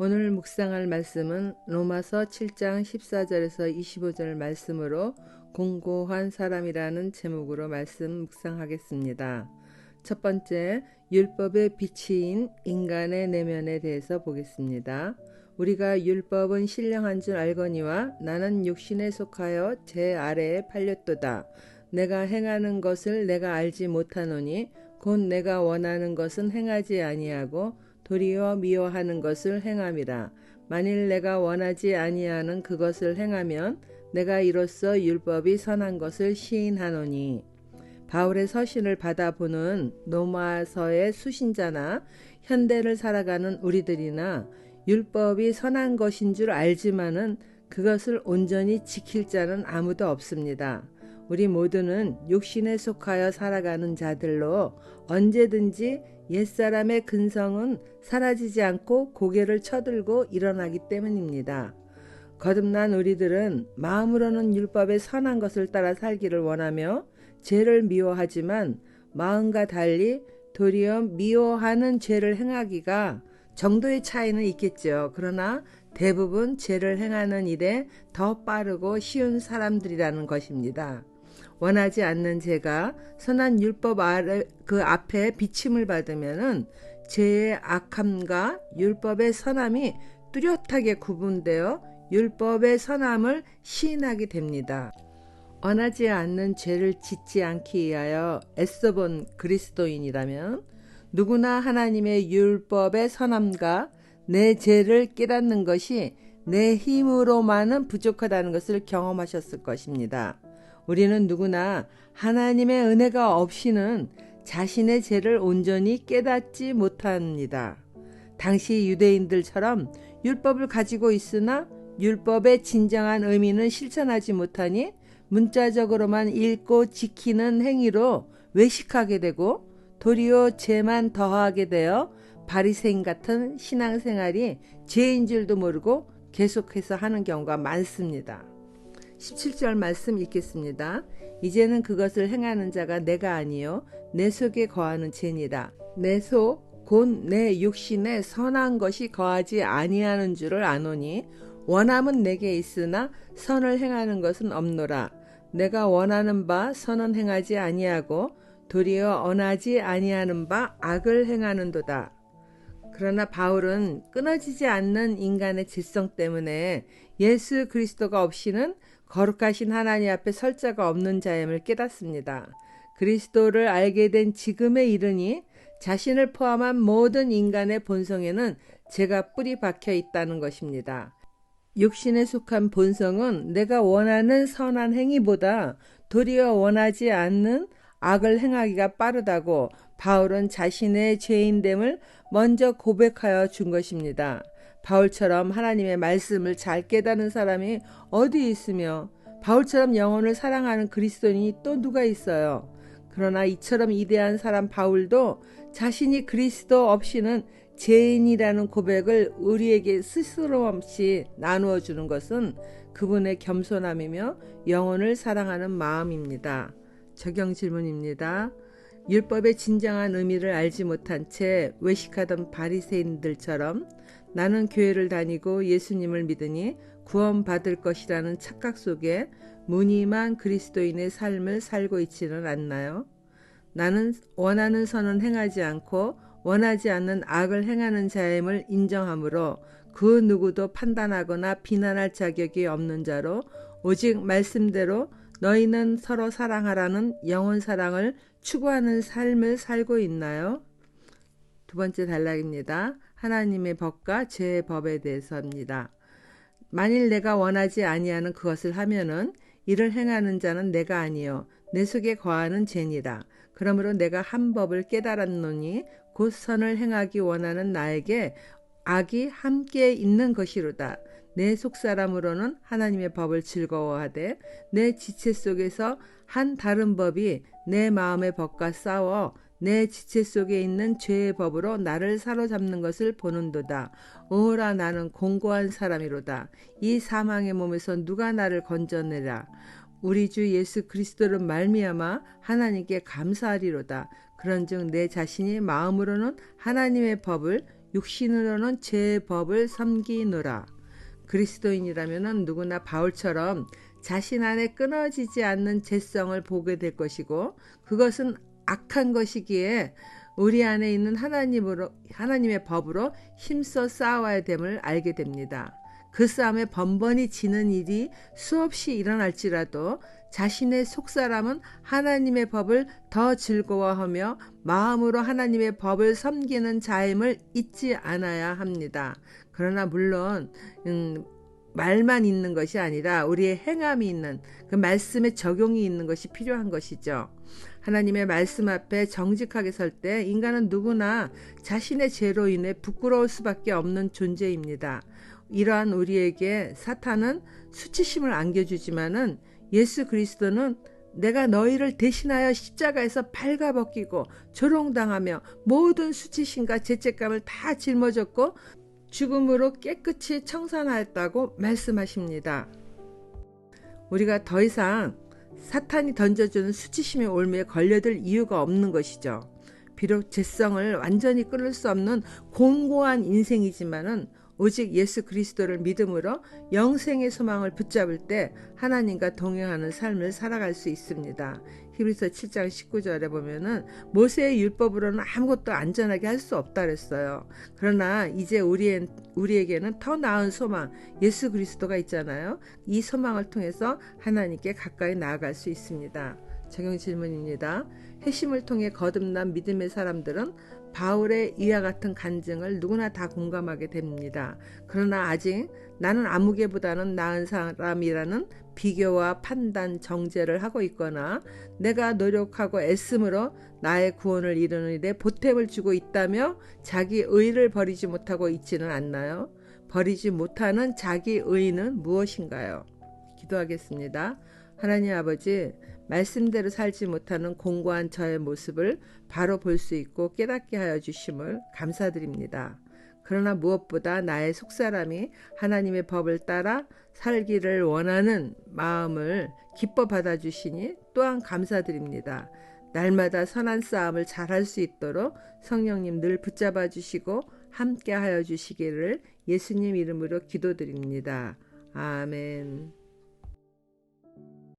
오늘 묵상할 말씀은 로마서 7장 14절에서 25절 말씀으로 공고한 사람이라는 제목으로 말씀 묵상하겠습니다. 첫 번째, 율법의 빛인 인간의 내면에 대해서 보겠습니다. 우리가 율법은 신령한 줄 알거니와 나는 육신에 속하여 제 아래에 팔렸도다. 내가 행하는 것을 내가 알지 못하노니 곧 내가 원하는 것은 행하지 아니하고 도리어 미워하는 것을 행함이라. 만일 내가 원하지 아니하는 그것을 행하면 내가 이로써 율법이 선한 것을 시인하노니. 바울의 서신을 받아보는 로마서의 수신자나 현대를 살아가는 우리들이나 율법이 선한 것인 줄 알지만은 그것을 온전히 지킬 자는 아무도 없습니다. 우리 모두는 육신에 속하여 살아가는 자들로 언제든지 옛사람의 근성은 사라지지 않고 고개를 쳐들고 일어나기 때문입니다. 거듭난 우리들은 마음으로는 율법의 선한 것을 따라 살기를 원하며 죄를 미워하지만 마음과 달리 도리어 미워하는 죄를 행하기가 정도의 차이는 있겠죠. 그러나 대부분 죄를 행하는 일에 더 빠르고 쉬운 사람들이라는 것입니다. 원하지 않는 죄가 선한 율법 그 앞에 비침을 받으면은 죄의 악함과 율법의 선함이 뚜렷하게 구분되어 율법의 선함을 시인하게 됩니다. 원하지 않는 죄를 짓지 않기 위하여 애써본 그리스도인이라면 누구나 하나님의 율법의 선함과 내 죄를 깨닫는 것이 내 힘으로만은 부족하다는 것을 경험하셨을 것입니다. 우리는 누구나 하나님의 은혜가 없이는 자신의 죄를 온전히 깨닫지 못합니다. 당시 유대인들처럼 율법을 가지고 있으나 율법의 진정한 의미는 실천하지 못하니 문자적으로만 읽고 지키는 행위로 외식하게 되고 도리어 죄만 더하게 되어 바리새인 같은 신앙생활이 죄인 줄도 모르고 계속해서 하는 경우가 많습니다. 17절 말씀 읽겠습니다. 이제는 그것을 행하는 자가 내가 아니요 내 속에 거하는 죄니라. 내 속 곧 내 육신에 선한 것이 거하지 아니하는 줄을 아노니 원함은 내게 있으나 선을 행하는 것은 없노라. 내가 원하는 바 선은 행하지 아니하고 도리어 원하지 아니하는 바 악을 행하는도다. 그러나 바울은 끊어지지 않는 인간의 질성 때문에 예수 그리스도가 없이는 거룩하신 하나님 앞에 설 자가 없는 자임을 깨닫습니다. 그리스도를 알게 된 지금에 이르니 자신을 포함한 모든 인간의 본성에는 죄가 뿌리 박혀 있다는 것입니다. 육신에 속한 본성은 내가 원하는 선한 행위보다 도리어 원하지 않는 악을 행하기가 빠르다고 바울은 자신의 죄인됨을 먼저 고백하여 준 것입니다. 바울처럼 하나님의 말씀을 잘 깨닫는 사람이 어디 있으며 바울처럼 영혼을 사랑하는 그리스도인이 또 누가 있어요. 그러나 이처럼 위대한 사람 바울도 자신이 그리스도 없이는 죄인이라는 고백을 우리에게 스스럼 없이 나누어 주는 것은 그분의 겸손함이며 영혼을 사랑하는 마음입니다. 적용 질문입니다. 율법의 진정한 의미를 알지 못한 채 외식하던 바리새인들처럼 나는 교회를 다니고 예수님을 믿으니 구원받을 것이라는 착각 속에 무늬만 그리스도인의 삶을 살고 있지는 않나요? 나는 원하는 선은 행하지 않고 원하지 않는 악을 행하는 자임을 인정하므로 그 누구도 판단하거나 비난할 자격이 없는 자로 오직 말씀대로 너희는 서로 사랑하라는 영혼 사랑을 추구하는 삶을 살고 있나요? 두 번째 단락입니다. 하나님의 법과 죄의 법에 대해서입니다. 만일 내가 원하지 아니하는 그것을 하면은 이를 행하는 자는 내가 아니요 내 속에 거하는 죄니라. 그러므로 내가 한 법을 깨달았노니 곧 선을 행하기 원하는 나에게 악이 함께 있는 것이로다. 내 속사람으로는 하나님의 법을 즐거워하되 내 지체 속에서 한 다른 법이 내 마음의 법과 싸워 내 지체 속에 있는 죄의 법으로 나를 사로잡는 것을 보는도다. 오라 나는 공고한 사람이로다. 이 사망의 몸에서 누가 나를 건져내라. 우리 주 예수 그리스도를 말미암아 하나님께 감사하리로다. 그런즉 내 자신이 마음으로는 하나님의 법을 육신으로는 제 법을 섬기노라. 그리스도인이라면 누구나 바울처럼 자신 안에 끊어지지 않는 죄성을 보게 될 것이고, 그것은 악한 것이기에 우리 안에 있는 하나님의 법으로 힘써 싸워야 됨을 알게 됩니다. 그 싸움에 번번이 지는 일이 수없이 일어날지라도 자신의 속사람은 하나님의 법을 더 즐거워하며 마음으로 하나님의 법을 섬기는 자임을 잊지 않아야 합니다. 그러나 물론 말만 있는 것이 아니라 우리의 행함이 있는, 그 말씀의 적용이 있는 것이 필요한 것이죠. 하나님의 말씀 앞에 정직하게 설 때 인간은 누구나 자신의 죄로 인해 부끄러울 수밖에 없는 존재입니다. 이러한 우리에게 사탄은 수치심을 안겨주지만은, 예수 그리스도는 내가 너희를 대신하여 십자가에서 발가벗기고 조롱당하며 모든 수치심과 죄책감을 다 짊어졌고 죽음으로 깨끗이 청산하였다고 말씀하십니다. 우리가 더 이상 사탄이 던져주는 수치심의 올무에 걸려들 이유가 없는 것이죠. 비록 죄성을 완전히 끊을 수 없는 곤고한 인생이지만은 오직 예수 그리스도를 믿음으로 영생의 소망을 붙잡을 때 하나님과 동행하는 삶을 살아갈 수 있습니다. 히브리서 7장 19절에 보면은 모세의 율법으로는 아무것도 안전하게 할 수 없다 그랬어요. 그러나 이제 우리에게는 더 나은 소망, 예수 그리스도가 있잖아요. 이 소망을 통해서 하나님께 가까이 나아갈 수 있습니다. 적용 질문입니다. 회심을 통해 거듭난 믿음의 사람들은 바울의 이와 같은 간증을 누구나 다 공감하게 됩니다. 그러나 아직 나는 아무개보다는 나은 사람이라는 비교와 판단, 정죄를 하고 있거나 내가 노력하고 애씀으로 나의 구원을 이루는 일에 보탬을 주고 있다며 자기 의를 버리지 못하고 있지는 않나요? 버리지 못하는 자기 의는 무엇인가요? 기도하겠습니다. 하나님 아버지, 말씀대로 살지 못하는 공고한 저의 모습을 바로 볼 수 있고 깨닫게 하여 주심을 감사드립니다. 그러나 무엇보다 나의 속사람이 하나님의 법을 따라 살기를 원하는 마음을 기뻐 받아주시니 또한 감사드립니다. 날마다 선한 싸움을 잘할 수 있도록 성령님 늘 붙잡아 주시고 함께 하여 주시기를 예수님 이름으로 기도드립니다. 아멘.